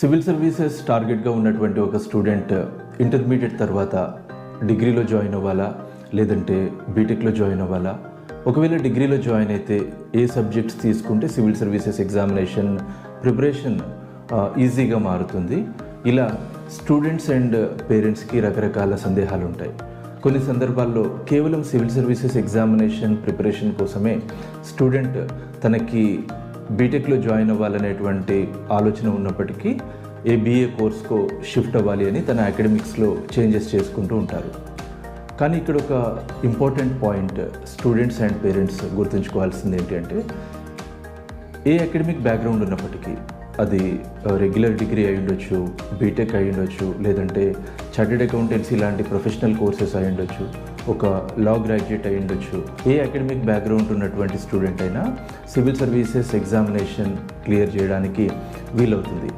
Civil services టార్గెట్గా ఉన్నటువంటి ఒక స్టూడెంట్ ఇంటర్మీడియట్ తర్వాత డిగ్రీలో జాయిన్ అవ్వాలా లేదంటే బీటెక్లో జాయిన్ అవ్వాలా, ఒకవేళ డిగ్రీలో జాయిన్ అయితే ఏ సబ్జెక్ట్స్ తీసుకుంటే సివిల్ సర్వీసెస్ ఎగ్జామినేషన్ ప్రిపరేషన్ ఈజీగా మారుతుంది. ఇలా స్టూడెంట్స్ అండ్ పేరెంట్స్కి రకరకాల సందేహాలు ఉంటాయి. కొన్ని సందర్భాల్లో కేవలం సివిల్ సర్వీసెస్ ఎగ్జామినేషన్ ప్రిపరేషన్ కోసమే స్టూడెంట్ తనకి బీటెక్లో జాయిన్ అవ్వాలనేటువంటి ఆలోచన ఉన్నప్పటికీ ఏ బీఏ కోర్స్కో షిఫ్ట్ అవ్వాలి అని తన అకాడమిక్స్లో చేంజెస్ చేసుకుంటూ ఉంటారు. కానీ ఇక్కడ ఒక important point students and parents గుర్తుంచుకోవాల్సింది ఏంటంటే, ఏ అకాడమిక్ బ్యాక్గ్రౌండ్ ఉన్నప్పటికీ, అది రెగ్యులర్ డిగ్రీ అయి ఉండొచ్చు, బీటెక్ అయి ఉండొచ్చు, లేదంటే చార్టెడ్ అకౌంటెన్సీ లాంటి ప్రొఫెషనల్ కోర్సెస్ అయి ఉండొచ్చు, ఒక లా గ్రాడ్యుయేట్ అయి ఉండొచ్చు, ఏ అకాడమిక్ బ్యాక్గ్రౌండ్ ఉన్నటువంటి స్టూడెంట్ అయినా సివిల్ సర్వీసెస్ ఎగ్జామినేషన్ క్లియర్ చేయడానికి వీలవుతుంది.